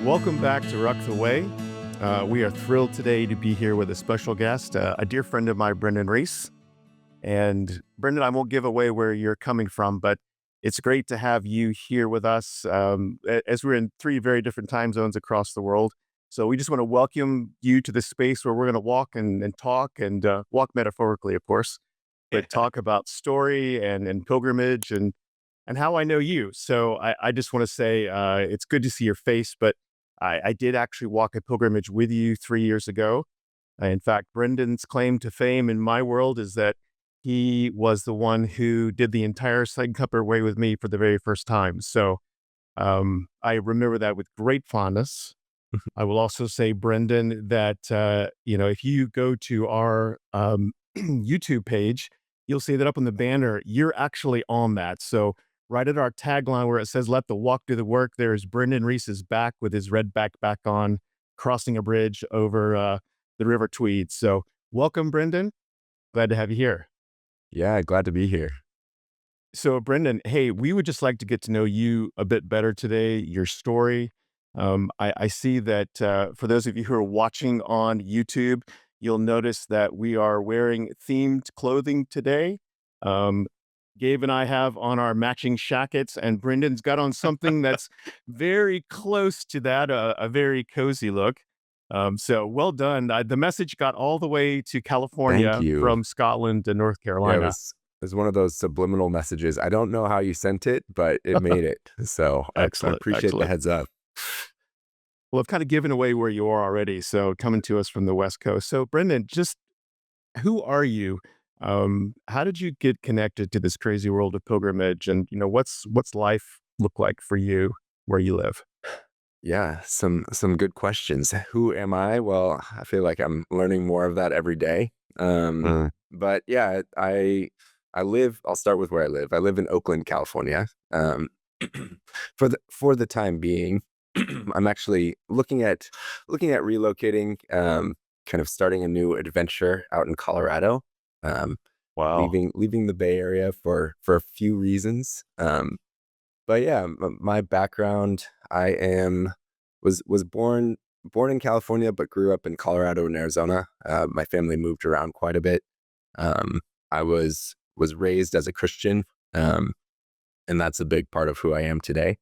Welcome back to Ruck the Way. We are thrilled today to be here with a special guest, a dear friend of mine, Brendan Reese. And Brendan, I won't give away where you're coming from, but it's great to have you here with us as we're in three very different time zones across the world. So we just want to welcome you to this space where we're going to walk and talk and walk metaphorically, of course, but talk about story and pilgrimage and how I know you. So I just want to say it's good to see your face, but I did actually walk a pilgrimage with you 3 years ago. In fact, Brendan's claim to fame in my world is that he was the one who did the entire Cuthbert way with me for the very first time. So I remember that with great fondness. I will also say, Brendan, that if you go to our YouTube page, you'll see that up on the banner, you're actually on that. So right at our tagline where it says, "Let the walk do the work," there's Brendan Reese's back with his red backpack on, crossing a bridge over the River Tweed. So welcome, Brendan. Glad to have you here. Yeah, glad to be here. So, Brendan, hey, we would just like to get to know you a bit better today, your story. I see that for those of you who are watching on YouTube, you'll notice that we are wearing themed clothing today. Um, Gabe and I have on our matching shackets, and Brendan's got on something that's very close to that, a very cozy look. So well done. The message got all the way to Thank California you. from Scotland to North Yeah, Carolina. it was one of those subliminal messages. I don't know how you sent it, but it made it. So I Excellent, appreciate the excellent. heads up. Well, I've kind of given away where you are already, so coming to us from the West Coast. So, Brendan, just who are you? How did you get connected to this crazy world of pilgrimage? And what's life look like for you where you live? Yeah, some good questions. Who am I? Well, I feel like I'm learning more of that every day. Mm. But yeah, I live. I'll start with where I live. I live in Oakland, California. For the time being, I'm actually looking at relocating. Kind of starting a new adventure out in Colorado. Um, Wow. leaving the Bay Area for a few reasons. But yeah, my background, I am was born in California, but grew up in Colorado and Arizona. My family moved around quite a bit. Um, I was raised as a Christian, um, and that's a big part of who I am today.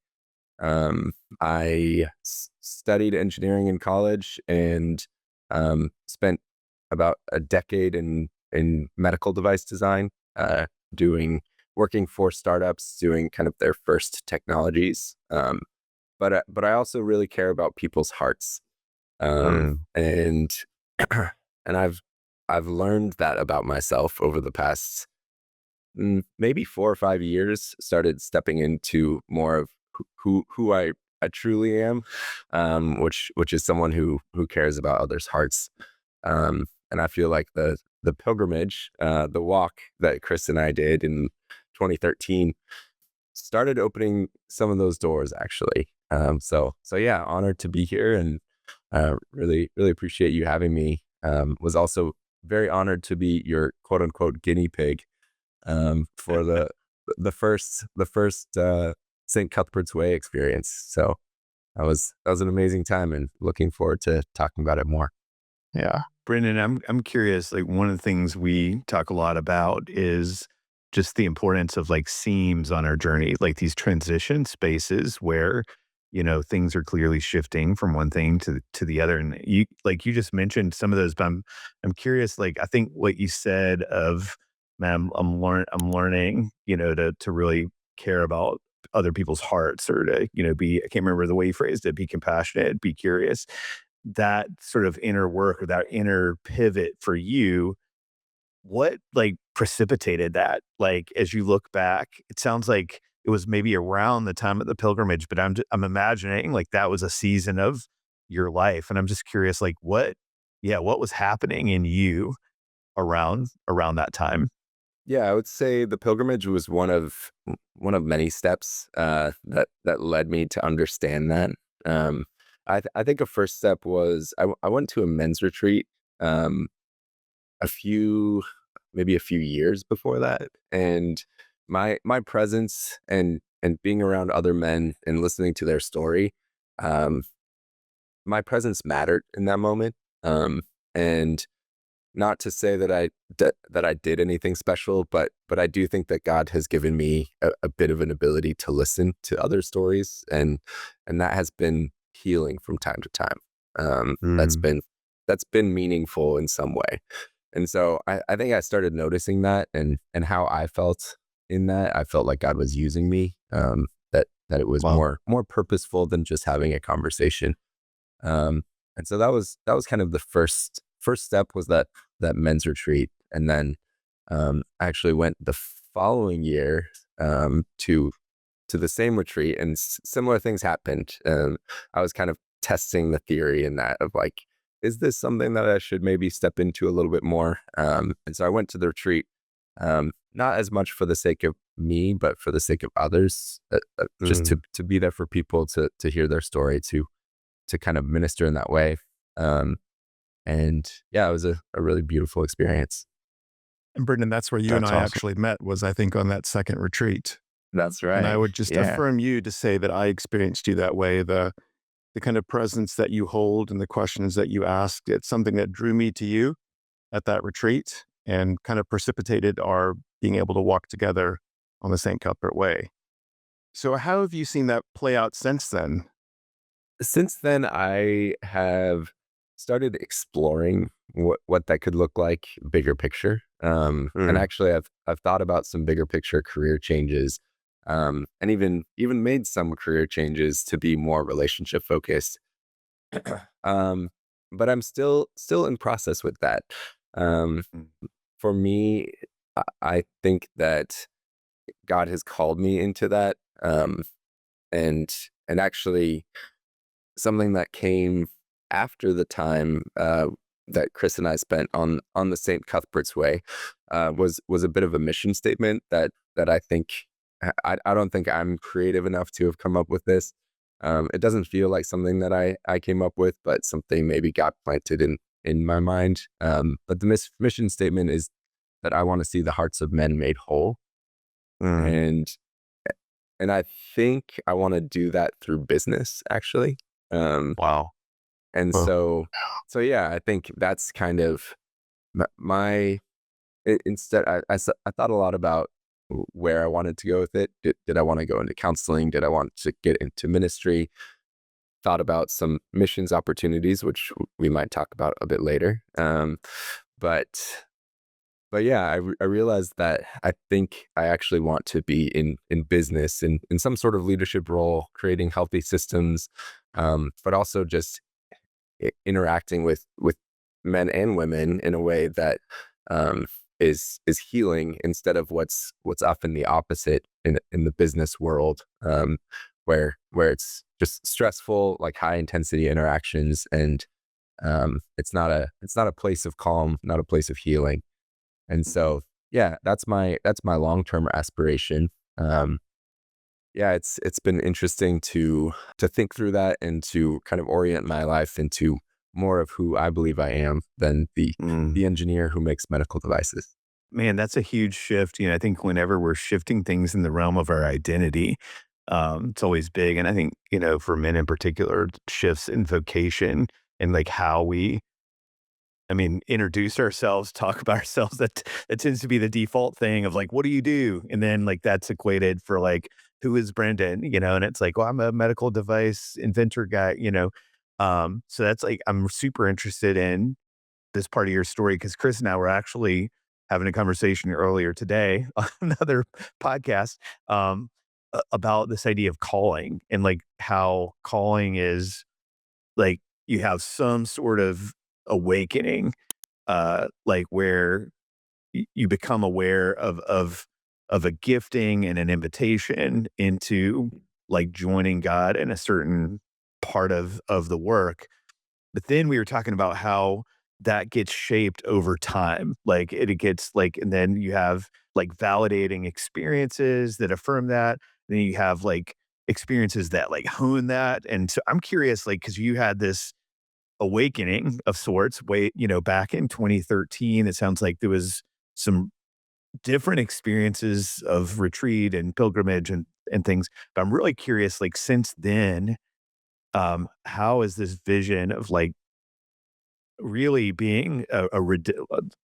I studied engineering in college and spent about a decade in medical device design, doing working for startups, doing kind of their first technologies. But I also really care about people's hearts, Mm. and and I've learned that about myself over the past maybe 4 or 5 years. Started stepping into more of who I truly am, which is someone who cares about others' hearts. And I feel like the pilgrimage, the walk that Chris and I did in 2013, started opening some of those doors actually. So yeah, honored to be here and really appreciate you having me. Was also very honored to be your quote unquote guinea pig for the first St. Cuthbert's Way experience. So that was an amazing time and looking forward to talking about it more. Yeah. Brendan, I'm curious, like one of the things we talk a lot about is just the importance of like seams on our journey, like these transition spaces where, things are clearly shifting from one thing to the other. And you just mentioned some of those, but I'm curious, like I think what you said of, man, I'm learning, to really care about other people's hearts or to, be, I can't remember the way you phrased it, be compassionate, be curious, that sort of inner work or that inner pivot for you, what like precipitated that? Like as you look back, it sounds like it was maybe around the time of the pilgrimage, but I'm imagining like that was a season of your life, and I'm just curious, like what was happening in you around that time? Yeah, I would say the pilgrimage was one of many steps that led me to understand that. Um, I think a first step was I went to a men's retreat um, a few maybe a few years before that, and my presence and being around other men and listening to their story, um, my presence mattered in that moment. And not to say that that I did anything special, but I do think that God has given me a bit of an ability to listen to other stories, and that has been healing from time to time. Mm. That's been meaningful in some way. And so I think I started noticing that, and how I felt in that. I felt like God was using me. That it was Wow. more purposeful than just having a conversation. Um, and so that was kind of the first step, was that men's retreat. And then I actually went the following year to the same retreat, and similar things happened. I was kind of testing the theory in that, of like, is this something that I should maybe step into a little bit more? And so I went to the retreat, not as much for the sake of me, but for the sake of others, just Mm. to be there for people, to hear their story, to kind of minister in that way. Um, and yeah, it was a really beautiful experience. And Brendan, that's where you and That's I awesome. actually met, was I think on that second retreat. That's And I right. would just Yeah. affirm you to say that I experienced you that way. The kind of presence that you hold and the questions that you ask, it's something that drew me to you at that retreat and kind of precipitated our being able to walk together on the St. Cuthbert Way. So how have you seen that play out since then? Since then, I have started exploring what that could look like, bigger picture. And Mm. actually, I've thought about some bigger picture career changes, and even made some career changes to be more relationship focused. um, but I'm still in process with that. Um, Mm. for me, I think that God has called me into that, and actually something that came after the time that Chris and I spent on the St. Cuthbert's Way, was a bit of a mission statement that I think, I don't think I'm creative enough to have come up with this. It doesn't feel like something that I came up with, but something maybe got planted in my mind. But the mission statement is that I want to see the hearts of men made whole, Mm. and I think I want to do that through business, actually. Um, Wow. and Well, so yeah, I think that's kind of my, instead, I thought a lot about where I wanted to go with it. Did I want to go into counseling? Did I want to get into ministry? Thought about some missions opportunities, which we might talk about a bit later. But yeah, I realized that I think I actually want to be in business, in some sort of leadership role, creating healthy systems, but also just interacting with men and women in a way that um, is healing, instead of what's often the opposite in the business world, where it's just stressful, like high intensity interactions, and it's not a place of calm, not a place of healing. And so, yeah, that's my long-term aspiration. Um, yeah, it's been interesting to think through that, and to kind of orient my life into more of who I believe I am, than mm. the engineer who makes medical devices. Man, that's a huge shift. I think whenever we're shifting things in the realm of our identity, it's always big. And I think, for men in particular, shifts in vocation and like how we, introduce ourselves, talk about ourselves. That tends to be the default thing of like, what do you do? And then like that's equated for like, who is Brendan? And it's like, well, I'm a medical device inventor guy. So that's like, I'm super interested in this part of your story because Chris and I were actually having a conversation earlier today on another podcast about this idea of calling and like how calling is like you have some sort of awakening, like where you become aware of a gifting and an invitation into like joining God in a certain part of the work. But then we were talking about how that gets shaped over time. Like it gets like, and then you have like validating experiences that affirm that. Then you have like experiences that like hone that. And so I'm curious, like, cause you had this awakening of sorts way, back in 2013. It sounds like there was some different experiences of retreat and pilgrimage and things. But I'm really curious, like since then, how is this vision of like really being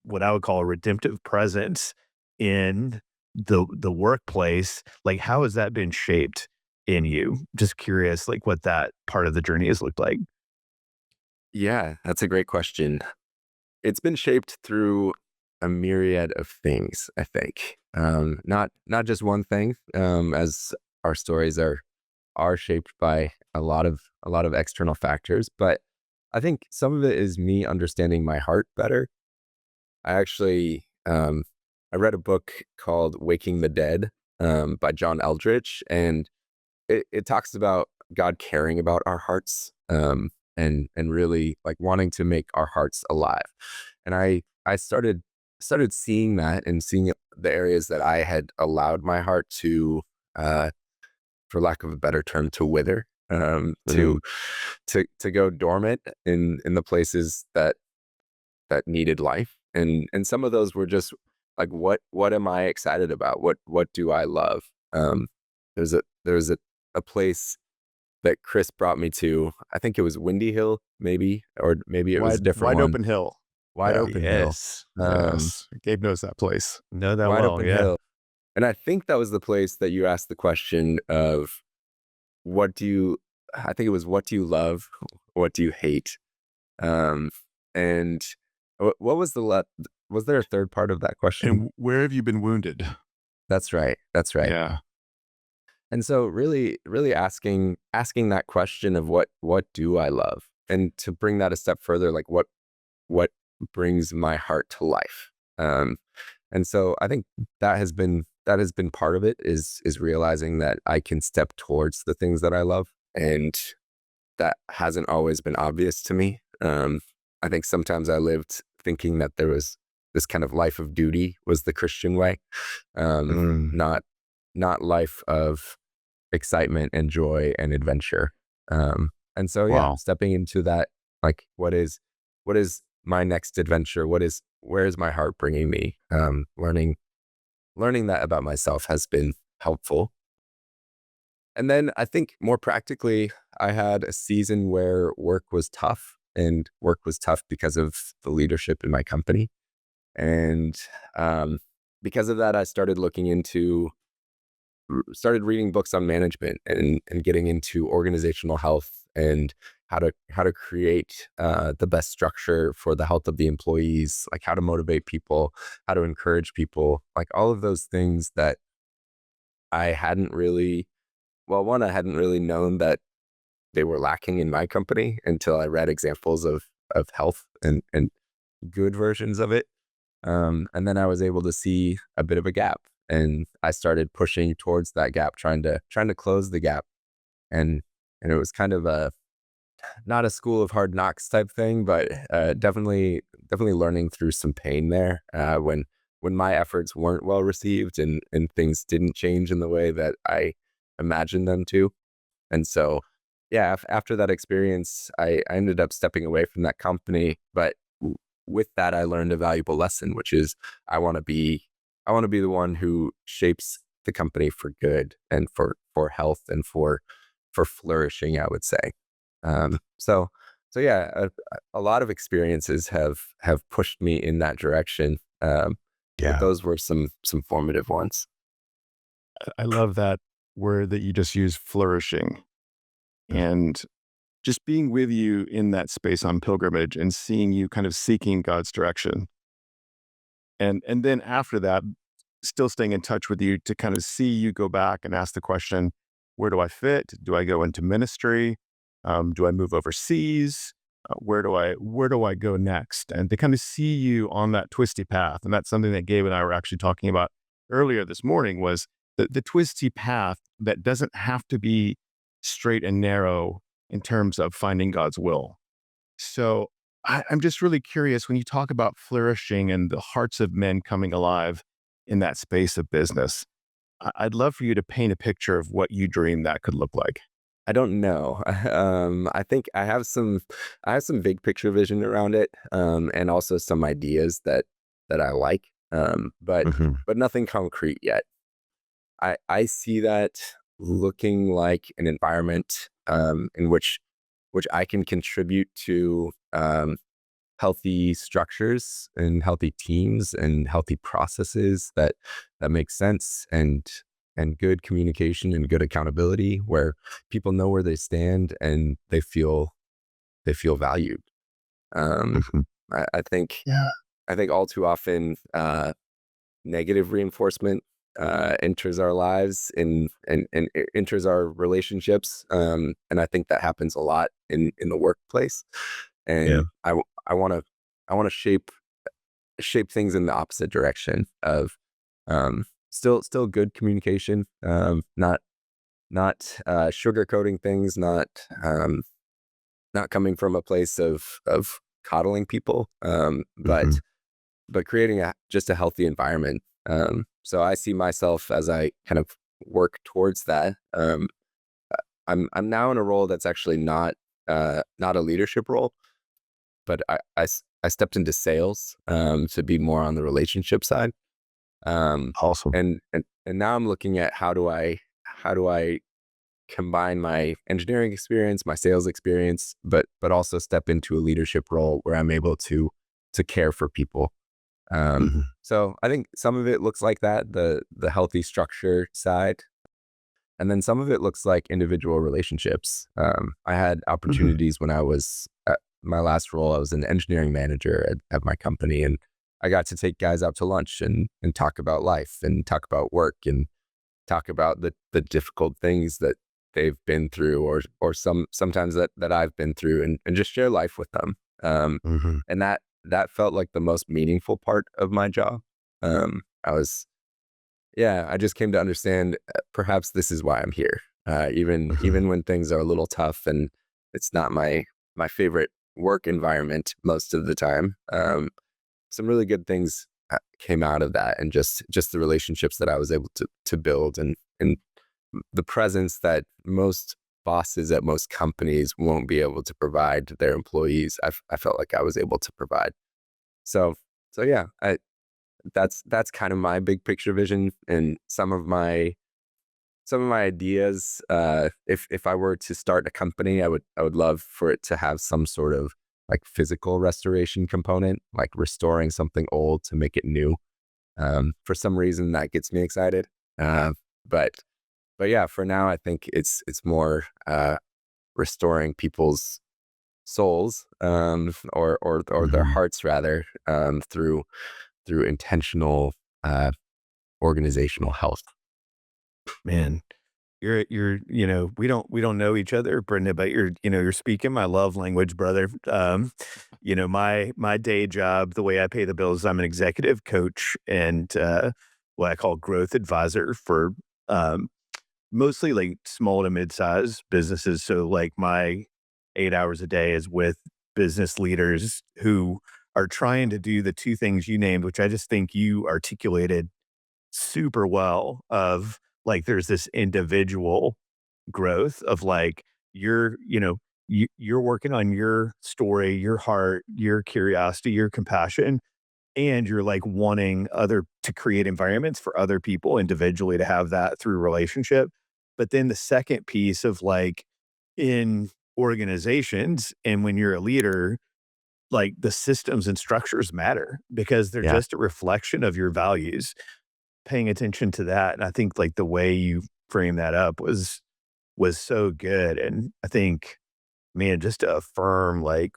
what I would call a redemptive presence in the workplace, like how has that been shaped in you? Just curious, like what that part of the journey has looked like. Yeah, that's a great question. It's been shaped through a myriad of things, I think. Not just one thing, as our stories are shaped by a lot of external factors, but I think some of it is me understanding my heart better. I actually I read a book called Waking the Dead by John Eldridge, and it talks about God caring about our hearts, and really like wanting to make our hearts alive. And I started seeing that and seeing the areas that I had allowed my heart to, uh, for lack of a better term, to wither, Mm. to go dormant in the places that needed life. And some of those were just like, what am I excited about? What do I love? Um, there's a place that Chris brought me to. I think it was Windy Hill, maybe, or maybe it was a different Wide one. open hill. Wide Yeah. Open Hill. Yes. Um, Yes. Gabe knows that place. Know that Wide well. Open Yeah. Hill. And I think that was the place that you asked the question of what do you, I think it was, what do you love? What do you hate? Um, and what was was there a third part of that question? And where have you been wounded? That's right. That's right. Yeah. And so really asking that question of what do I love? And to bring that a step further, like what brings my heart to life? Um, and so I think that has been part of it is realizing that I can step towards the things that I love. And that hasn't always been obvious to me. I think sometimes I lived thinking that there was this kind of life of duty was the Christian way, um, Mm. not not life of excitement and joy and adventure. And so, yeah, Wow. stepping into that, like, what is my next adventure? Where is my heart bringing me? Learning that about myself has been helpful. And then I think more practically, I had a season where work was tough, and work was tough because of the leadership in my company. And um, because of that, I started reading books on management and getting into organizational health and how to create the best structure for the health of the employees, like how to motivate people, how to encourage people, like all of those things that I hadn't really, well, one, I hadn't really known that they were lacking in my company until I read examples of health and good versions of it. And then I was able to see a bit of a gap, and I started pushing towards that gap, trying to close the gap. And it was kind of a not a school of hard knocks type thing, but definitely learning through some pain there, when my efforts weren't well received and things didn't change in the way that I imagined them to. And so, yeah, after that experience, I ended up stepping away from that company. But with that, I learned a valuable lesson, which is I want to be I want to be the one who shapes the company for good and for health and for flourishing, I would say. So yeah, a lot of experiences have pushed me in that direction. But Yeah. those were some formative ones. I love that word that you just used, flourishing. And just being with you in that space on pilgrimage and seeing you kind of seeking God's direction. And then after that, still staying in touch with you to kind of see you go back and ask the question, where do I fit? Do I go into ministry? Do I move overseas? Where do I go next? And to kind of see you on that twisty path. And that's something that Gabe and I were actually talking about earlier this morning was the twisty path that doesn't have to be straight and narrow in terms of finding God's will. So I'm just really curious when you talk about flourishing and the hearts of men coming alive in that space of business. I'd love for you to paint a picture of what you dream that could look like. I don't know. I think I have some big picture vision around it, and also some ideas that I like, Mhm. but nothing concrete yet. I see that looking like an environment, in which which I can contribute to healthy structures and healthy teams and healthy processes that make sense, and good communication and good accountability where people know where they stand and they feel valued. Um, Mhm. I think all too often negative reinforcement enters our lives and it enters our relationships, and I think that happens a lot in the workplace. Yeah. And I want to shape things in the opposite direction of still good communication, not sugarcoating things, not coming from a place of coddling people, Mhm. but creating just a healthy environment. So I see myself as I kind of work towards that. I'm now in a role that's actually not a leadership role, but I stepped into sales to be more on the relationship side. Um, Awesome. and now I'm looking at how do I combine my engineering experience, my sales experience, but also step into a leadership role where I'm able to care for people. Mhm. So I think some of it looks like that, the healthy structure side, and then some of it looks like individual relationships. I had Mhm. opportunities when I was at my last role. I was an engineering manager at my company, and I got to take guys out to lunch and talk about life and talk about work and talk about the difficult things that they've been through, or sometimes that I've been through, and just share life with them. Mhm. And that felt like the most meaningful part of my job. I was Yeah, I just came to understand, perhaps this is why I'm here. Mhm. Even when things are a little tough and it's not my favorite work environment most of the time. Some really good things came out of that, and just the relationships that I was able to build, and the presence that most bosses at most companies won't be able to provide to their employees. I felt like I was able to provide. So yeah, that's kind of my big picture vision, and some of my ideas. If I were to start a company, I would love for it to have some sort of like physical restoration component, like restoring something old to make it new. For some reason, that gets me excited. Uh, but but yeah, for now, I think it's more restoring people's souls, or their Mhm. hearts rather, through intentional organizational health. Man, we don't know each other, Brenda, but you're speaking my love language, brother. My day job, the way I pay the bills, I'm an executive coach and what I call growth advisor for um, mostly like small to mid-sized businesses. So like my 8 hours a day is with business leaders who are trying to do the two things you named, which I just think you articulated super well of like there's this individual growth of like you're working on your story, your heart, your curiosity, your compassion, and you're like wanting other to create environments for other people individually to have that through relationship. But then the second piece of like in organizations and when you're a leader, like the systems and structures matter because they're Yeah. just a reflection of your values, paying attention to that. And I think like the way you frame that up was so good. And I think, man, just to affirm like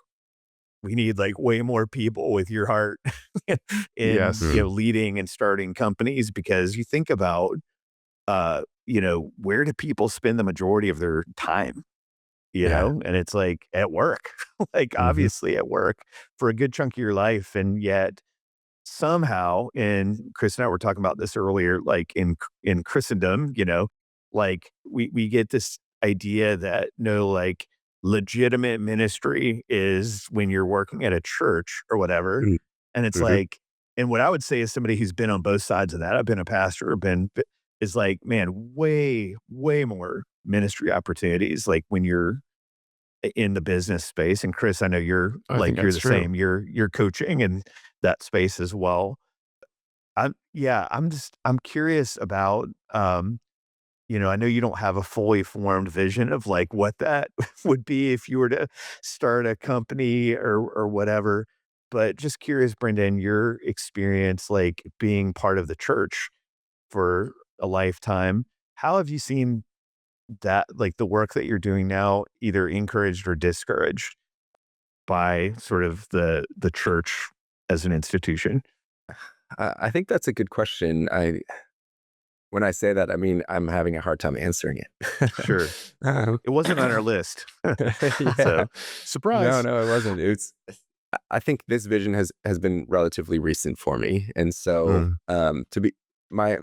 we need like way more people with your heart in, Yes. leading and starting companies because you think about where do people spend the majority of their time? Yeah. And it's like at work, like Mhm. obviously at work for a good chunk of your life. And yet somehow, and Chris and I were talking about this earlier, like in Christendom, like we get this idea that no, like legitimate ministry is when you're working at a church or whatever, Mm, and it's mhm. like, and what I would say is somebody who's been on both sides of that. I've been a pastor, is like, man, way more ministry opportunities, like when you're in the business space. And Chris, I know I think you're that's the true. same. You're coaching in that space as well. I'm curious about I know you don't have a fully formed vision of like what that would be if you were to start a company or whatever. But just curious, Brendan, your experience like being part of the church for a lifetime, how have you seen that like the work that you're doing now either encouraged or discouraged by sort of the church as an institution? I think that's a good question. When I say that, I mean I'm having a hard time answering it. Sure. um, It wasn't on our list. yeah, So, no, Surprise. no, it wasn't. I think this vision has been relatively recent for me, and so mm, to be my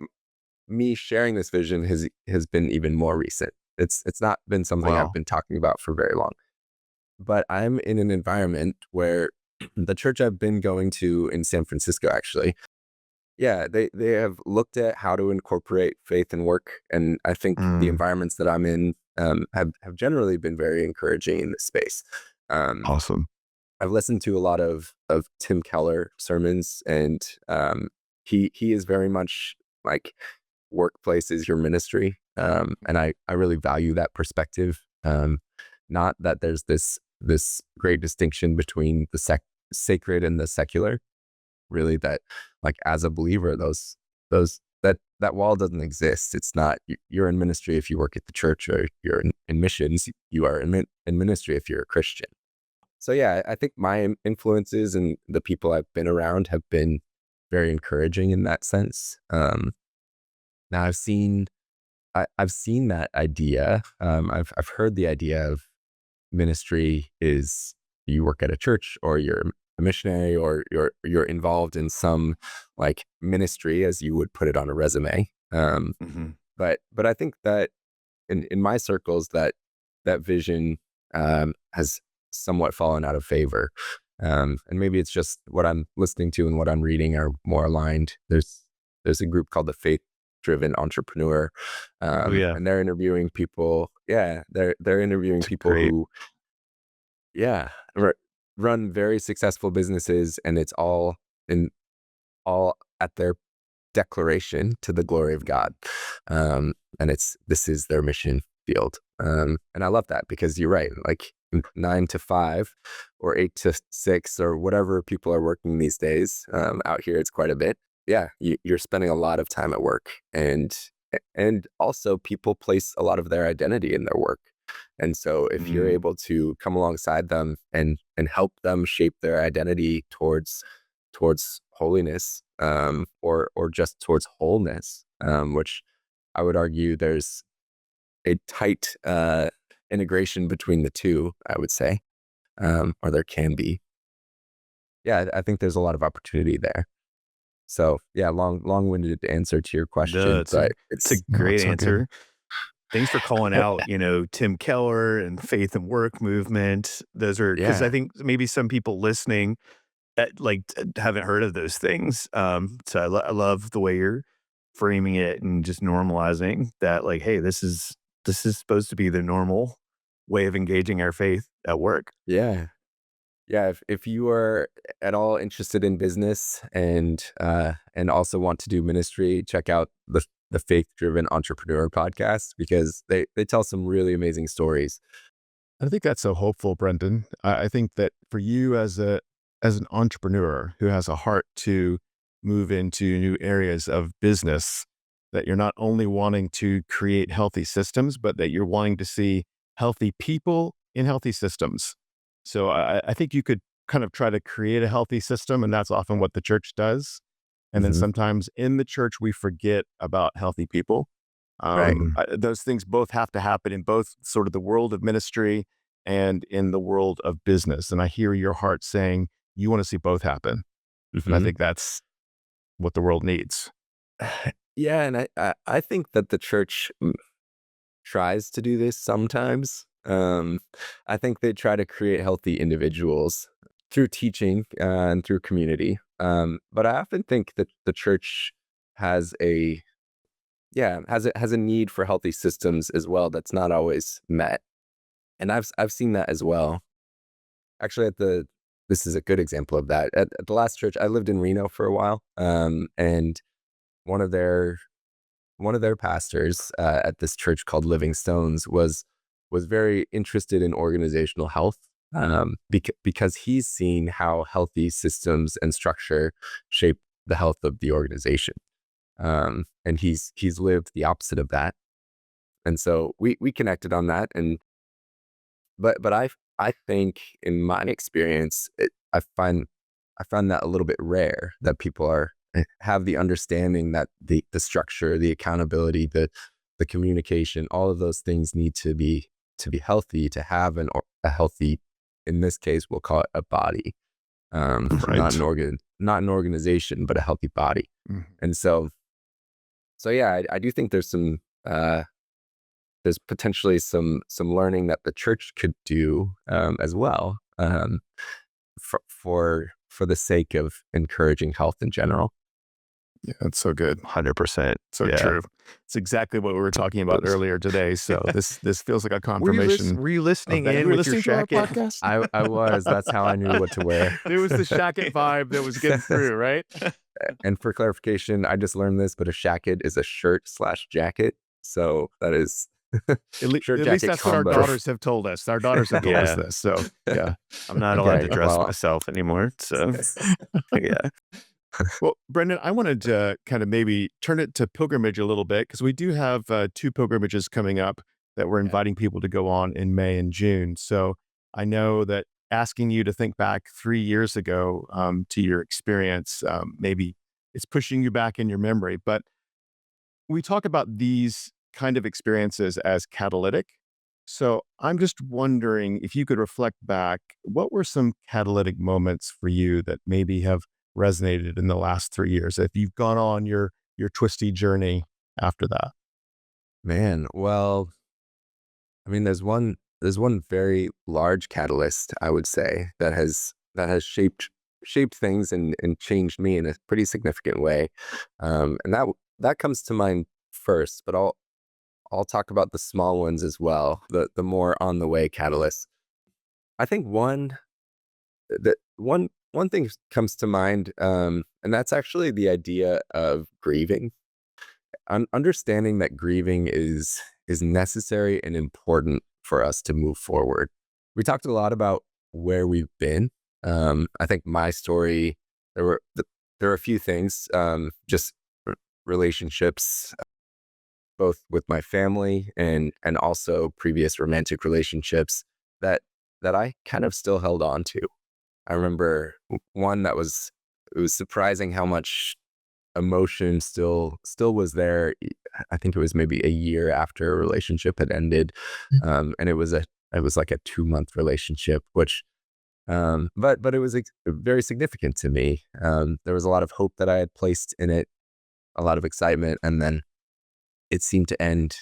me sharing this vision has been even more recent. It's not been something I've wow. been talking about for very long. But I'm in an environment where the church I've been going to in San Francisco, actually, yeah, they have looked at how to incorporate faith and work, and I think the Mm, environments that I'm in have generally been very encouraging in this space. Um, awesome. I've listened to a lot of Tim Keller sermons, and he is very much like workplace is your ministry, and I really value that perspective. Not that there's this great distinction between the sacred and the secular. Really, that like as a believer, those that wall doesn't exist. It's not you're in ministry if you work at the church, or you're in missions. You are in ministry if you're a Christian. So yeah, I think my influences and the people I've been around have been very encouraging in that sense. Now I've seen that idea. I've heard the idea of ministry is you work at a church, or you're a missionary, or you're involved in some like ministry, as you would put it on a resume. Mhm. But I think that in my circles, that vision has somewhat fallen out of favor. And maybe it's just what I'm listening to and what I'm reading are more aligned. There's a group called the Faith Driven Entrepreneur, Oh, yeah. and they're interviewing people. Yeah, they're interviewing It's people great. who, yeah, run very successful businesses, and it's in all at their declaration to the glory of God. And this is their mission field. And I love that, because you're right. Like 9 to 5 or 8 to 6 or whatever people are working these days. Out here, it's quite a bit. Yeah, you're spending a lot of time at work, and also people place a lot of their identity in their work. And so if you're Mm, able to come alongside them and help them shape their identity towards holiness, or just towards wholeness, which I would argue there's a tight integration between the two, I would say, or there can be. Yeah, I think there's a lot of opportunity there. So yeah, long-winded answer to your no, question, but it's a No, great it's so good. answer. Thanks for calling out, Tim Keller and faith and work movement. Those are because I yeah, think maybe some people listening that like haven't heard of those things. So I love the way you're framing it and just normalizing that. Like, hey, this is supposed to be the normal way of engaging our faith at work. yeah. Yeah, if you are at all interested in business, and also want to do ministry, check out the Faith Driven Entrepreneur podcast, because they tell some really amazing stories. I think that's so hopeful, Brendan. I think that for you as an entrepreneur who has a heart to move into new areas of business, that you're not only wanting to create healthy systems, but that you're wanting to see healthy people in healthy systems. So I think you could kind of try to create a healthy system, and that's often what the church does. And then Hmm. sometimes in the church, we forget about healthy people. Right. Those things both have to happen in both sort of the world of ministry and in the world of business. And I hear your heart saying you want to see both happen. And I Hmm. think that's what the world needs. Yeah, and I think that the church tries to do this sometimes. I think they try to create healthy individuals through teaching, and through community. But I often think that the church has a has a need for healthy systems as well that's not always met. And I've seen that as well. Actually, this is a good example of that. At the last church, I lived in Reno for a while, and one of their one of their pastors at this church called Living Stones was very interested in organizational health, because he's seen how healthy systems and structure shape the health of the organization. And he's lived the opposite of that. And so we connected on that. But I think in my experience, I find that a little bit rare that people have the understanding that the structure, the accountability, the communication, all of those things need to be healthy, to have a healthy, in this case, we'll call it a body, Right. not an organization, but a healthy body. Mhm. And so yeah, I do think there's potentially some learning that the church could do as well, for the sake of encouraging health in general. Yeah, that's so good. 100%. So Yeah. true. It's exactly what we were talking about earlier today. So this feels like a Were you, confirmation. were you listening of that. in You were with your listening to our shacket? podcast? I was. That's how I knew what to wear. It was the shacket vibe that was getting through, right? And for clarification, I just learned this, but a shacket is a shirt/jacket. So that is At least that's what our combo. daughters have told us. Our daughters have told us Yeah. this. So yeah. I'm not allowed to Okay, dress well. myself anymore. So yeah. Well, Brendan, I wanted to kind of maybe turn it to pilgrimage a little bit because we do have 2 pilgrimages coming up that we're inviting people to go on in May and June. So I know that asking you to think back 3 years ago to your experience, maybe it's pushing you back in your memory. But we talk about these kind of experiences as catalytic. So I'm just wondering if you could reflect back, what were some catalytic moments for you that maybe have resonated in the last 3 years, if you've gone on your twisty journey after that? Man, well, I mean, there's one very large catalyst, I would say, that has shaped things and changed me in a pretty significant way. And that comes to mind first, but I'll talk about the small ones as well, the more on the way catalysts. I think one thing comes to mind, and that's actually the idea of grieving. Understanding that grieving is necessary and important for us to move forward. We talked a lot about where we've been. I think my story, there were a few things, just relationships, both with my family and also previous romantic relationships that I kind of still held on to. I remember one it was surprising how much emotion still was there. I think it was maybe a year after a relationship had ended. And it was like a 2-month relationship, which, but it was very significant to me. There was a lot of hope that I had placed in it, a lot of excitement, and then it seemed to end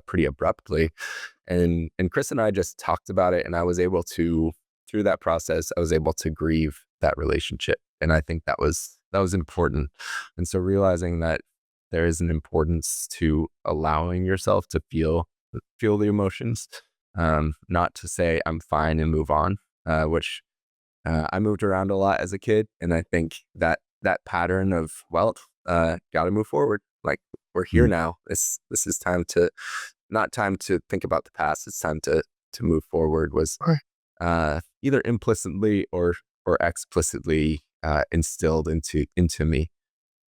pretty abruptly. And Chris and I just talked about it, and I was able to, through that process, I was able to grieve that relationship. And I think that was important. And so realizing that there is an importance to allowing yourself to feel the emotions, not to say I'm fine and move on, which I moved around a lot as a kid. And I think that pattern of, well, got to move forward. Like, we're here now. This is not time to think about the past. It's time to move forward, was either implicitly or explicitly instilled into me.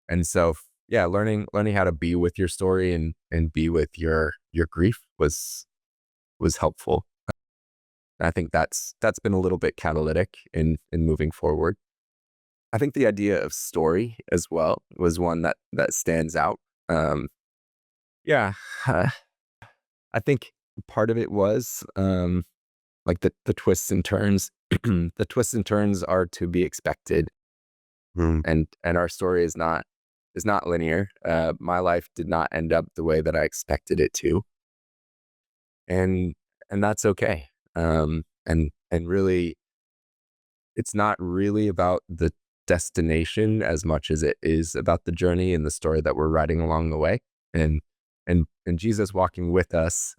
And so, yeah, learning how to be with your story and be with your grief was helpful. I think that's been a little bit catalytic in moving forward. I think the idea of story as well was one that stands out. Yeah, I think part of it was like the twists and turns. The twists and turns are to be expected, and our story is not linear. My life did not end up the way that I expected it to, and that's okay. And really, it's not really about the destination as much as it is about the journey and the story that we're writing along the way, and Jesus walking with us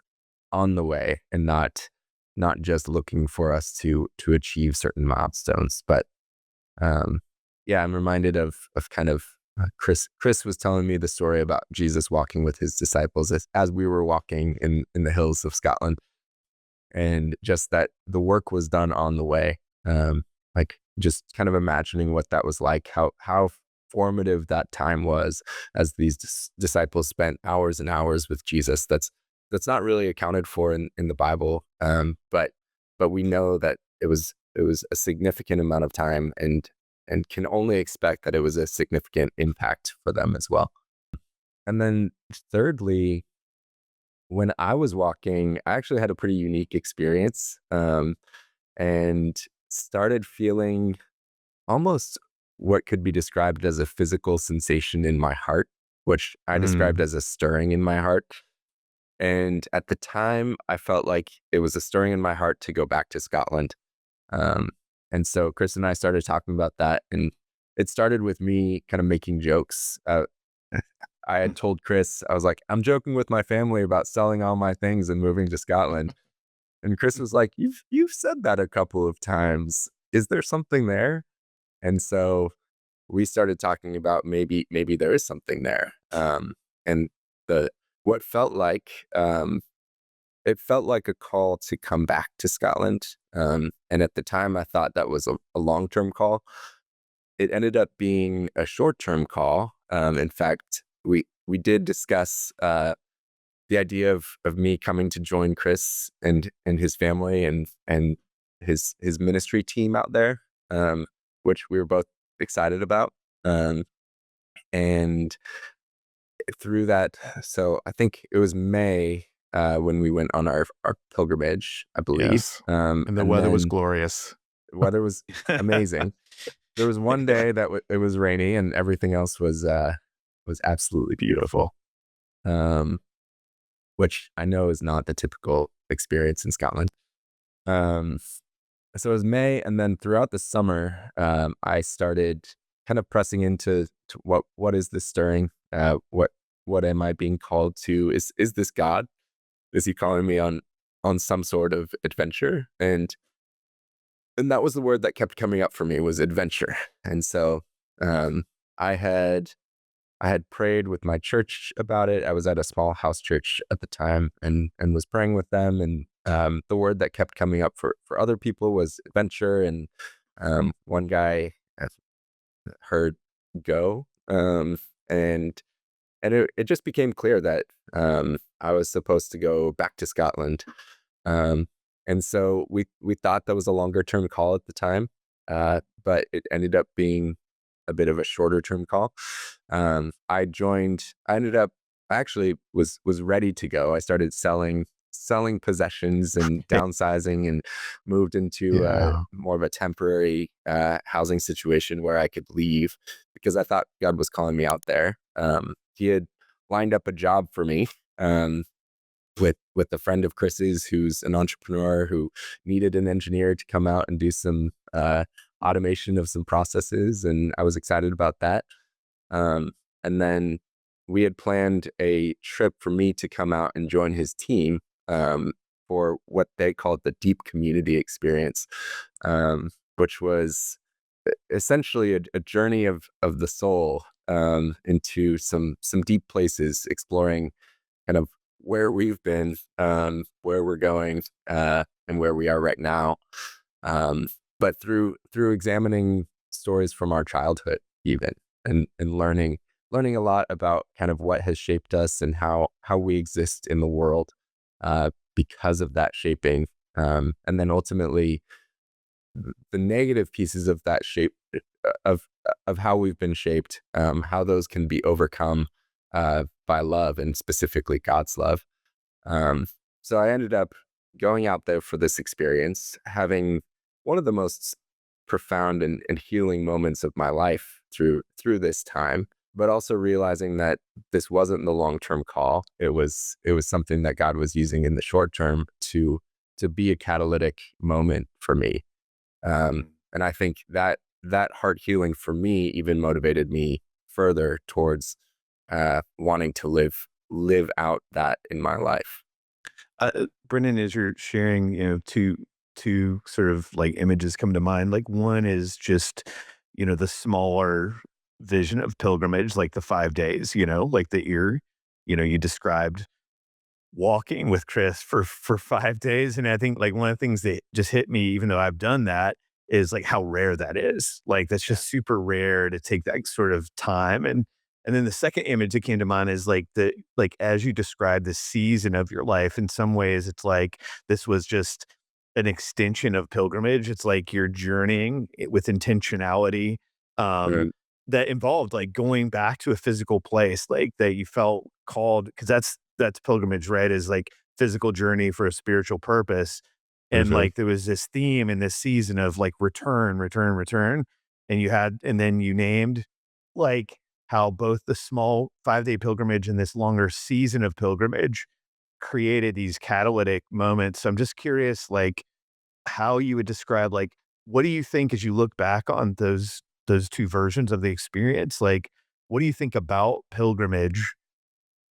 on the way, and not just looking for us to achieve certain milestones. But yeah, I'm reminded of kind of Chris was telling me the story about Jesus walking with his disciples as we were walking in the hills of Scotland, and just that the work was done on the way. Like just kind of imagining what that was like, how formative that time was as these disciples spent hours and hours with Jesus. That's not really accounted for in the Bible, but we know that it was a significant amount of time, and can only expect that it was a significant impact for them as well. And then thirdly, when I was walking, I actually had a pretty unique experience, and started feeling almost what could be described as a physical sensation in my heart, which I described Mm. as a stirring in my heart. And at the time, I felt like it was a stirring in my heart to go back to Scotland. Um, and so Chris and I started talking about that, and it started with me kind of making jokes. I had told Chris, I was like, I'm joking with my family about selling all my things and moving to Scotland. And Chris was like, you've said that a couple of times. Is there something there? And so we started talking about maybe there is something there. And the what felt like it felt like a call to come back to Scotland. And at the time, I thought that was a long term call. It ended up being a short term call. In fact, we did discuss the idea of me coming to join Chris and his family and his ministry team out there, which we were both excited about. Um, and through that, so I think it was May when we went on our pilgrimage, I believe. Yes. And the And weather was then glorious. the weather was amazing. There was one day that it was rainy, and everything else was absolutely beautiful. Um, which I know is not the typical experience in Scotland. Um, so it was May, and then throughout the summer, I started kind of pressing into what is this stirring? What am I being called to? Is this God? Is he calling me on some sort of adventure? And that was the word that kept coming up for me, was adventure. And so um, I had I had prayed with my church about it. I was at a small house church at the time, and was praying with them. And the word that kept coming up for other people was adventure. And one guy heard go, and it just became clear that I was supposed to go back to Scotland. Um, and so we thought that was a longer term call at the time, but it ended up being a bit of a shorter term call. I joined. I ended up. I actually was ready to go. I started selling possessions and downsizing, and moved into Yeah. more of a temporary housing situation where I could leave, because I thought God was calling me out there. He had lined up a job for me. Um, with a friend of Chris's who's an entrepreneur who needed an engineer to come out and do some automation of some processes, and I was excited about that. Um, and then we had planned a trip for me to come out and join his team um, for what they called the deep community experience, which was essentially a journey of the soul into some deep places, exploring kind of where we've been, where we're going, and where we are right now. But through examining stories from our childhood, even, and learning a lot about kind of what has shaped us and how we exist in the world because of that shaping, and then ultimately the negative pieces of that shape of of how we've been shaped, how those can be overcome by love, and specifically God's love. Um, so I ended up going out there for this experience, having one of the most profound and healing moments of my life through this time, but also realizing that this wasn't the long-term call. It was something that God was using in the short term to be a catalytic moment for me. And I think that heart healing for me even motivated me further towards wanting to live out that in my life. Brendan, as you're sharing, two sort of like images come to mind. Like one is just, the smaller vision of pilgrimage, like the 5 days, like that you described walking with Chris for 5 days. And I think like one of the things that just hit me, even though I've done that, is like how rare that is. Like that's just super rare to take that sort of time. And then the second image that came to mind is like as you described the season of your life, in some ways it's like this was just an extension of pilgrimage. It's like you're journeying with intentionality. Right. Um, that involved like going back to a physical place, like that you felt called, because that's pilgrimage, right? Is like physical journey for a spiritual purpose. And Mhm. like there was this theme in this season of like return, return, return. And then you named like how both the small 5 day pilgrimage and this longer season of pilgrimage created these catalytic moments. So I'm just curious, like how you would describe, like, what do you think as you look back on those two versions of the experience? Like, what do you think about pilgrimage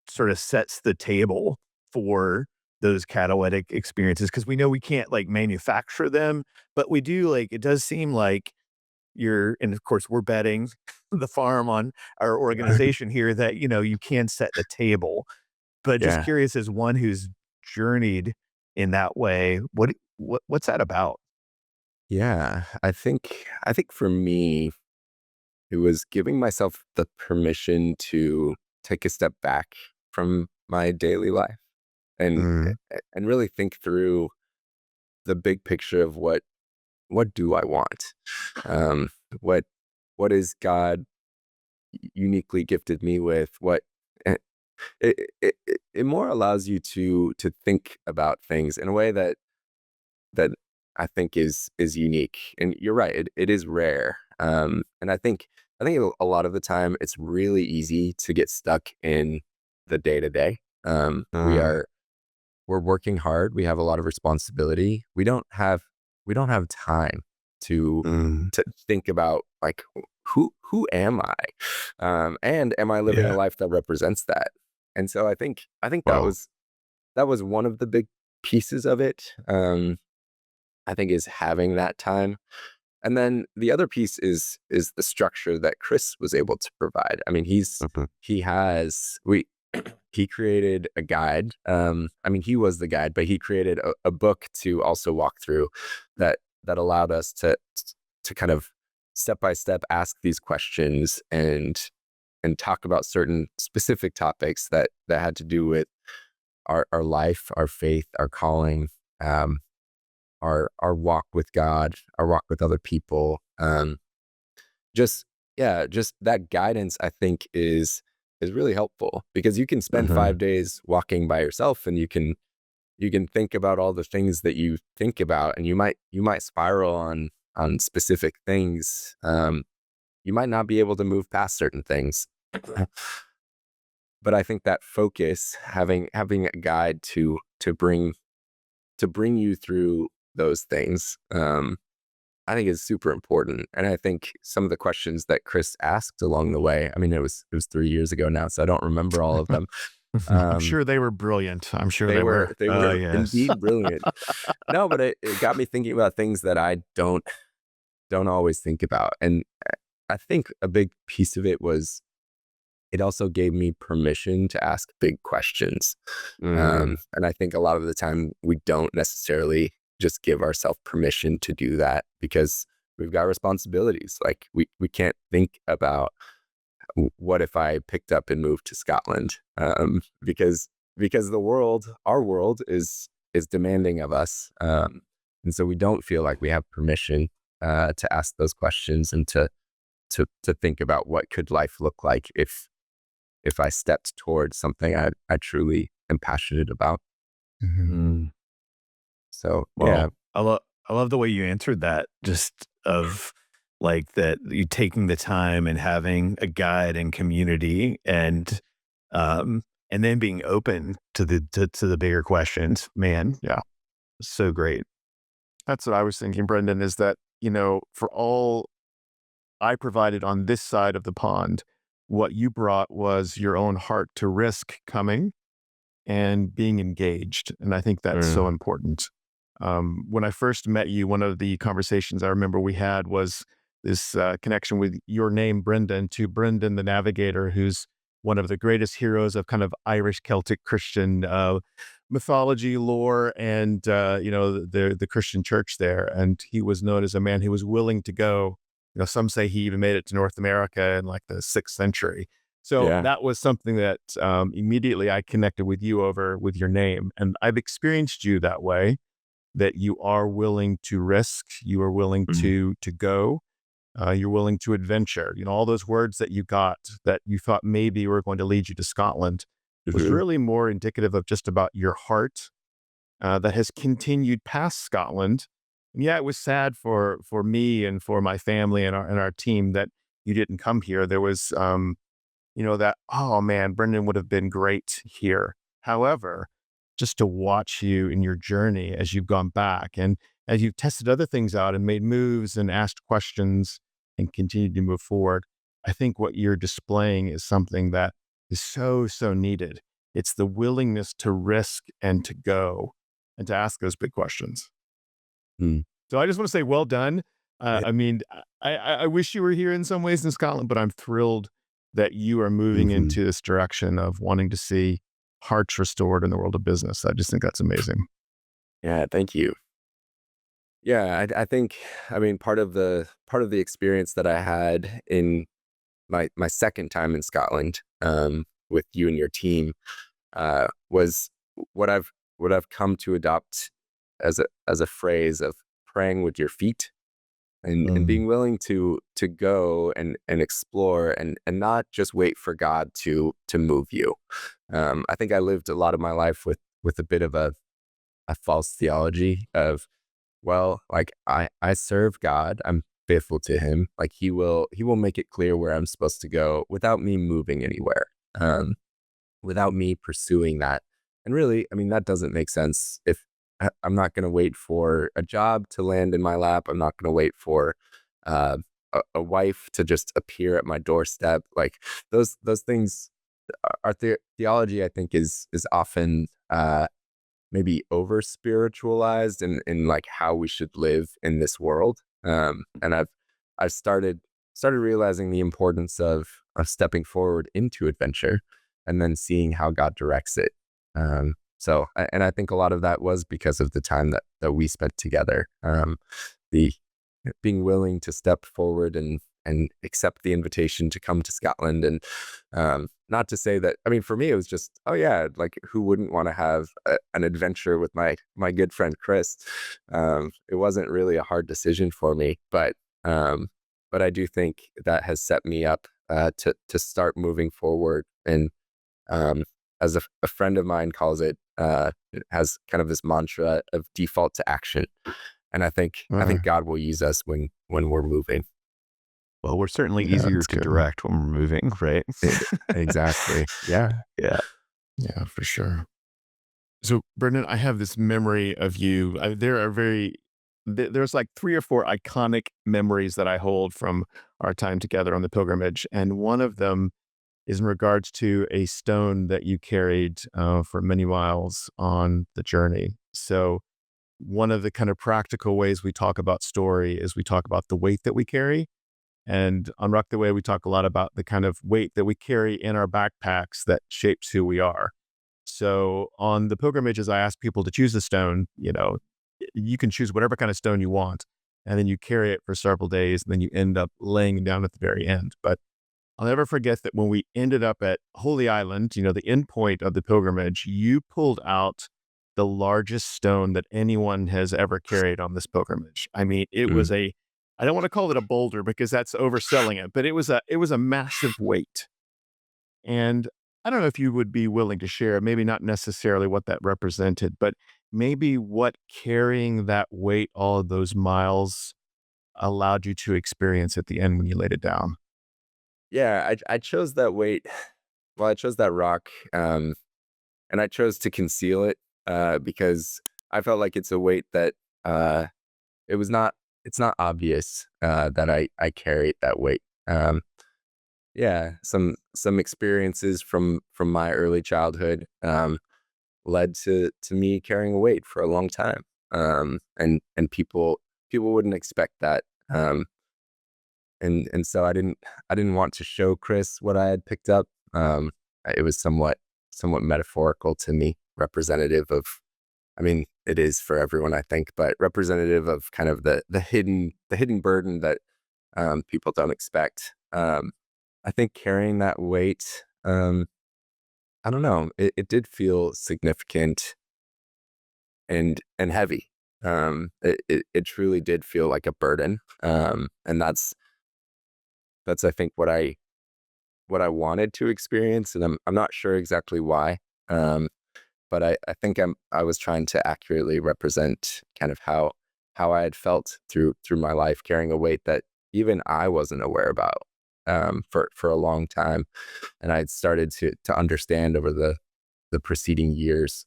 sort of sets the table for those catalytic experiences? Because we know we can't like manufacture them, but we do, like, it does seem like and of course we're betting the farm on our organization here that, you can set the table. But just Yeah. curious, as one who's journeyed in that way, what's that about? Yeah. I think for me, it was giving myself the permission to take a step back from my daily life and Mm, and really think through the big picture of what do I want? Um, what what is God uniquely gifted me with? What eh, it more allows you to think about things in a way that I think is unique. And you're right, it is rare. And I think a lot of the time it's really easy to get stuck in the day to day. We mm, are we're working hard. We have a lot of responsibility. We don't have time to mm. to think about like who am I, and am I living a Yeah. life that represents that? And so I think Wow. that was one of the big pieces of it. I think is having that time. And then the other piece is the structure that Chris was able to provide. I mean, Mhm. he has we he created a guide. I mean, he was the guide, but he created a book to also walk through that allowed us to kind of step by step ask these questions and talk about certain specific topics that had to do with our life, our faith, our calling, um, our walk with God, our walk with other people. Just yeah, just that guidance I think is really helpful because you can spend Mhm. 5 days walking by yourself and you can think about all the things that you think about and you might spiral on specific things. You might not be able to move past certain things. But I think that focus, having a guide to bring you through those things, I think is super important. And I think some of the questions that Chris asked along the way, I mean, it was 3 years ago now, so I don't remember all of them. I'm Um, sure they were brilliant. I'm sure they they were were. they Oh, were yes. indeed brilliant. No, but it got me thinking about things that I don't always think about. And I think a big piece of it was it also gave me permission to ask big questions. Mm, And I think a lot of the time we don't necessarily just give ourselves permission to do that because we've got responsibilities. Like we can't think about what if I picked up and moved to Scotland, because our world is demanding of us, and so we don't feel like we have permission to ask those questions and to think about what could life look like if I stepped towards something I truly am passionate about. mhm. Mm. So yeah. Well, I love the way you answered that, just of like that you taking the time and having a guide and community um and then being open to the bigger questions. Man, Yeah. so great. That's what I was thinking, Brendan, is that, for all I provided on this side of the pond, what you brought was your own heart to risk coming and being engaged. And I think that's so Mm. important. When I first met you, one of the conversations I remember we had was this connection with your name, Brendan, to Brendan the Navigator, who's one of the greatest heroes of kind of Irish Celtic Christian mythology, lore, and the Christian church there. And he was known as a man who was willing to go. Some say he even made it to North America in like the 6th century. So Yeah. that was something that immediately I connected with you over with your name, and I've experienced you that way. That you are willing to risk, you are willing Mhm. to go, you're willing to adventure. All those words that you got that you thought maybe were going to lead you to Scotland was Mhm. really more indicative of just about your heart that has continued past Scotland. And yeah, it was sad for me and for my family and our team that you didn't come here. There was that, oh man, Brendan would have been great here. However, just to watch you in your journey as you've gone back and as you've tested other things out and made moves and asked questions and continued to move forward, I think what you're displaying is something that is so, so needed. It's the willingness to risk and to go and to ask those big questions. Mm. So I just want to say, well done. Yeah. I mean, I wish you were here in some ways in Scotland, but I'm thrilled that you are moving Mhm. into this direction of wanting to see hearts restored in the world of business. I just think that's amazing. Yeah, thank you. Yeah, I think, I mean, part of the experience that I had in my second time in Scotland, with you and your team, was what I've come to adopt as a phrase of praying with your feet, and Mm, being willing to go and explore, and not just wait for God to move you. I think I lived a lot of my life with a bit of a false theology of, well, like, I serve God, I'm faithful to him, like he will make it clear where I'm supposed to go without me moving anywhere, without me pursuing that. And really, I mean, that doesn't make sense. If I'm not going to wait for a job to land in my lap, I'm not going to wait for uh, a wife to just appear at my doorstep. Like, those things, our theology, I think, is often maybe over spiritualized in like how we should live in this world. And I've started realizing the importance of stepping forward into adventure, and then seeing how God directs it. And I think a lot of that was because of the time that we spent together. The being willing to step forward and accept the invitation to come to Scotland. And not to say that, I mean, for me, it was just, oh yeah, like, who wouldn't want to have an adventure with my good friend Chris? It wasn't really a hard decision for me, um, but I do think that has set me up to start moving forward. And um, as a friend of mine calls it, it has kind of this mantra of default to action. And I think uh, God will use us when we're moving. Well, we're certainly yeah, easier that's to good. direct when we're moving, right? E- Exactly. Yeah. Yeah. Yeah, for sure. So, Brendan, I have this memory of you. There are there's like 3 or 4 iconic memories that I hold from our time together on the pilgrimage. And one of them is in regards to a stone that you carried for many miles on the journey. So, one of the kind of practical ways we talk about story is we talk about the weight that we carry. And on Ruck the Way, we talk a lot about the kind of weight that we carry in our backpacks that shapes who we are. So on the pilgrimages, I ask people to choose a stone. You can choose whatever kind of stone you want, and then you carry it for several days, and then you end up laying it down at the very end. But I'll never forget that when we ended up at Holy Island, the end point of the pilgrimage, you pulled out the largest stone that anyone has ever carried on this pilgrimage. I mean, it was Mm. I don't want to call it a boulder because that's overselling it, but it was a massive weight. And I don't know if you would be willing to share, maybe not necessarily what that represented, but maybe what carrying that weight all of those miles allowed you to experience at the end when you laid it down. Yeah, I chose that weight. Well, I chose that rock, and I chose to conceal it, because I felt like it's a weight that, uh, it was not it's not obvious that I carried that weight. Yeah, some experiences from my early childhood led to me carrying a weight for a long time, and people wouldn't expect that. Um, and so I didn't want to show Chris what I had picked up. It was somewhat metaphorical to me, representative of, I mean, it is for everyone, I think, but representative of kind of the hidden burden that people don't expect. I think carrying that weight, I don't know, it did feel significant and heavy. It truly did feel like a burden, and that's I think what I wanted to experience, and I'm not sure exactly why. Um, but I think I was trying to accurately represent kind of how I had felt through my life, carrying a weight that even I wasn't aware about for a long time, and I had started to understand over the preceding years.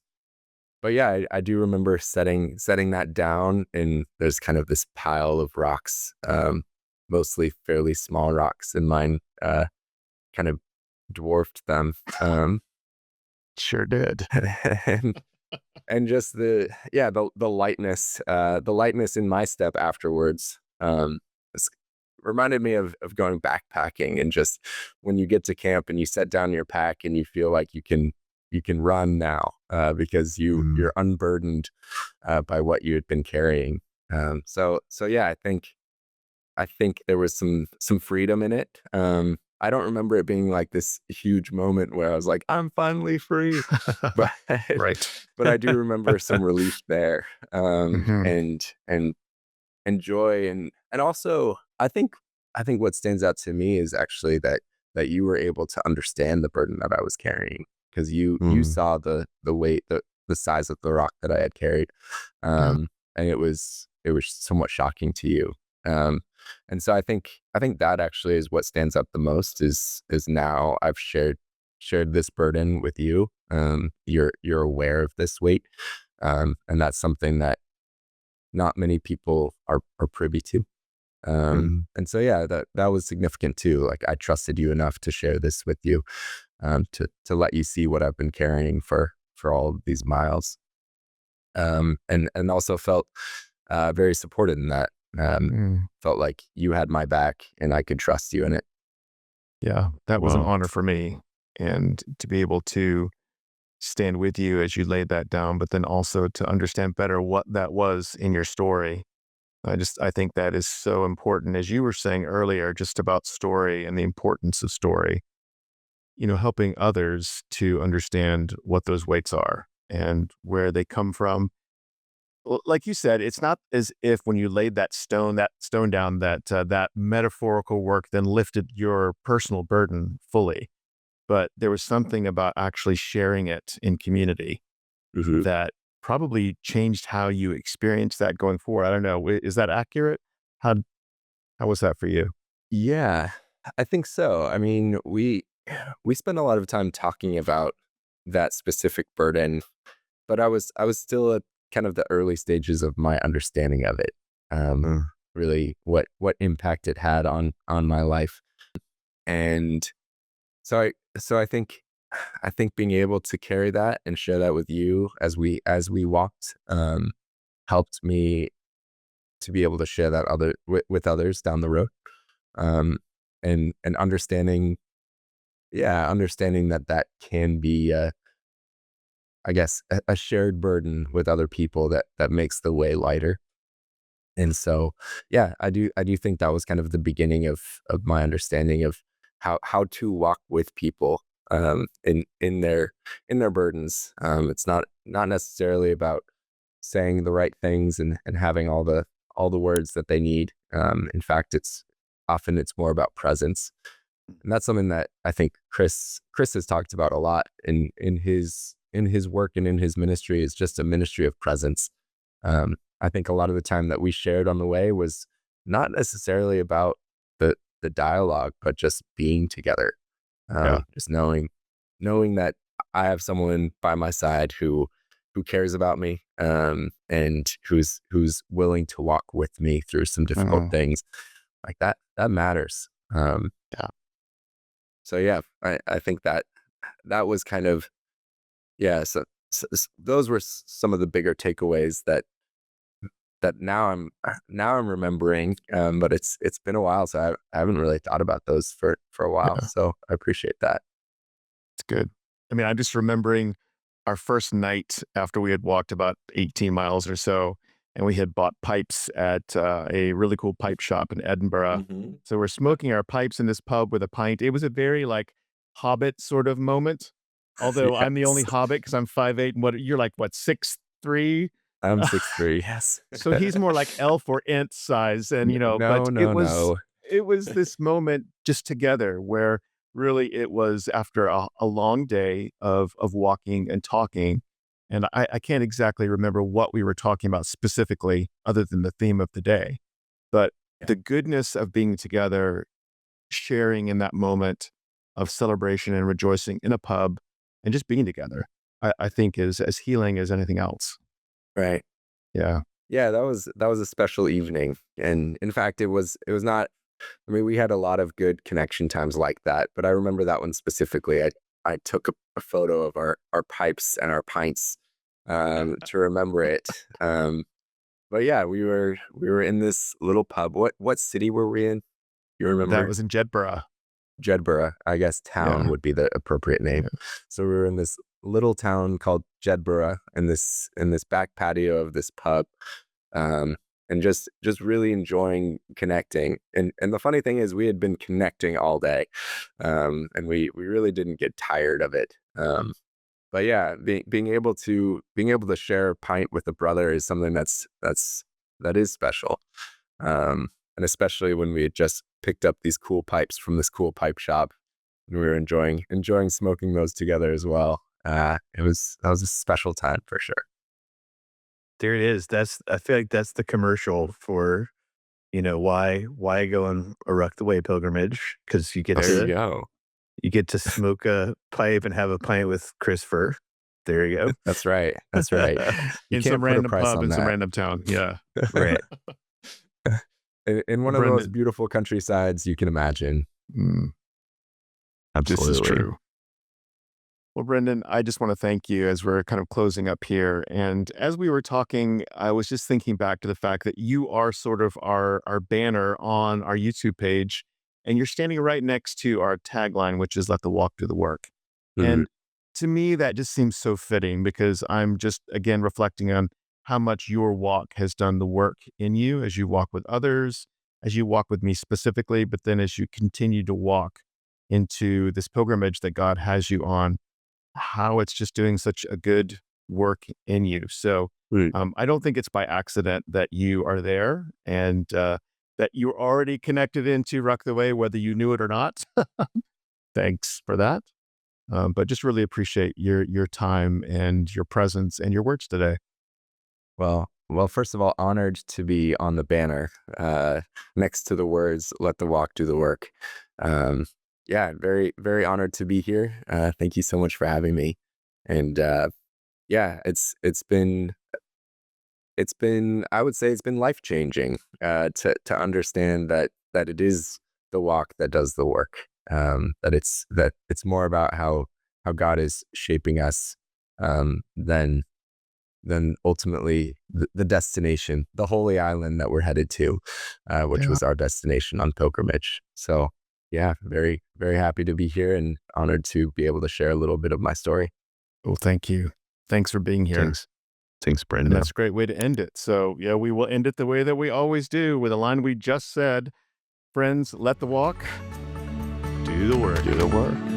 But yeah, I do remember setting that down, and there's kind of this pile of rocks, mostly fairly small rocks, and mine kind of dwarfed them. Sure did. And and just the lightness in my step afterwards, s- reminded me of going backpacking, and just when you get to camp and you set down your pack and you feel like you can run now, because Mm. you're unburdened by what you had been carrying. So yeah, I think there was some freedom in it. I don't remember it being like this huge moment where I was like, I'm finally free, but Right. but I do remember some relief there, Mhm. and joy, and also I think what stands out to me is actually that you were able to understand the burden that I was carrying, because you Mm. saw the weight, the size of the rock that I had carried, Yeah. and it was somewhat shocking to you. Um, and so I think that actually is what stands out the most, is now I've shared this burden with you. You're aware of this weight, and that's something that not many people are privy to. Mm. And so yeah, that was significant too. Like, I trusted you enough to share this with you, to let you see what I've been carrying for all of these miles. And also felt very supported in that. Mm. Felt like you had my back and I could trust you in it. Yeah, that was an Well, honor for me, and to be able to stand with you as you laid that down, but then also to understand better what that was in your story. I think that is so important, as you were saying earlier, just about story and the importance of story, helping others to understand what those weights are and where they come from. Like you said, it's not as if when you laid that stone down, that metaphorical work then lifted your personal burden fully, but there was something about actually sharing it in community mhm. that probably changed how you experience that going forward. I don't know. Is that accurate? How how was that for you? Yeah, I think so. I mean, we spend a lot of time talking about that specific burden, but I was still at kind of the early stages of my understanding of it. Um, Mm. really, what impact it had on my life, and so I think being able to carry that and share that with you as we walked, helped me to be able to share that with others down the road, um, and understanding, yeah, understanding that can be, I guess, a shared burden with other people that makes the way lighter. And so, yeah, I do think that was kind of the beginning of my understanding of how to walk with people, in their burdens. It's not necessarily about saying the right things and having all the words that they need. In fact, it's more about presence, and that's something that I think Chris has talked about a lot in his work and in his ministry, is just a ministry of presence. I think a lot of the time that we shared on the way was not necessarily about the dialogue, but just being together, Yeah. just knowing that I have someone by my side who cares about me, and who's willing to walk with me through some difficult Mhm. things, like that matters. Yeah. So yeah, I think that was kind of, yeah. So those were some of the bigger takeaways that now I'm remembering. But it's been a while, so I haven't really thought about those for a while. Yeah, So I appreciate that. it's good. I mean, I'm just remembering our first night after we had walked about 18 miles or so, and we had bought pipes at a really cool pipe shop in Edinburgh. Hmm. So we're smoking our pipes in this pub with a pint. It was a very like Hobbit sort of moment. Although I'm the only Yes, Hobbit because I'm 5'8", and what you're like, what, 6'3"? I'm 6'3". Yes. So he's more like elf or ant size, and No, but it no, was no. it was this moment just together where really it was after a long day of walking and talking, and I can't exactly remember what we were talking about specifically, other than the theme of the day, but Yeah. the goodness of being together, sharing in that moment of celebration and rejoicing in a pub, and just being together, I think is as healing as anything else. Right. Yeah, Yeah, that was a special evening. And in fact, it was not. I mean, we had a lot of good connection times like that, but I remember that one specifically. I took a photo of our pipes and our pints, to remember it. But yeah, we were in this little pub. What city were we in? You that remember? was in Jedburgh. Jedburgh, I guess town Yeah, would be the appropriate name. yeah, So we were in this little town called Jedburgh in this back patio of this pub, um, and just really enjoying connecting. And the funny thing is, we had been connecting all day, and we really didn't get tired of it. But yeah, being able to share a pint with a brother is something that is special. And especially when we had just picked up these cool pipes from this cool pipe shop, and we were enjoying smoking those together as well. That was a special time for sure. There it is. I feel like that's the commercial for, why go on a Ruck the Way pilgrimage? Because There you go. you get to smoke a pipe and have a pint with Christopher. There you That's right. That's go. right. You in some can't put a random price pub on in some that. random town. Yeah, Right. In one of the most Brendan, beautiful countrysides you can imagine. mm, this is Absolutely. true. Well, Brendan, I just want to thank you as we're kind of closing up here. And as we were talking, I was just thinking back to the fact that you are sort of our banner on our YouTube page, and you're standing right next to our tagline, which is "Let the walk do the work." Mhm. And to me, that just seems so fitting because I'm just again reflecting on how much your walk has done the work in you as you walk with others, as you walk with me specifically, but then as you continue to walk into this pilgrimage that God has you on, how it's just doing such a good work in you. So Mm. I don't think it's by accident that you are there, and that you're already connected into Ruck the Way, whether you knew it or not. Thanks for that. But just really appreciate your time and your presence and your words today. Well, first of all, honored to be on the banner, next to the words "Let the walk do the work." Um, yeah, very, very honored to be here. Thank you so much for having me. And yeah, it's been I would say it's been life changing, to understand that it is the walk that does the work. That it's more about how God is shaping us, than ultimately the destination, the holy island that we're headed to, which Yeah. was our destination on pilgrimage. So, yeah, very, very happy to be here and honored to be able to share a little bit of my story. Well, thank you. Thanks for being here. Thanks. Thanks, And Brendan. that's a great way to end it. So, yeah, we will end it the way that we always do with a line we just said. Friends, let the walk do the work. Do the work.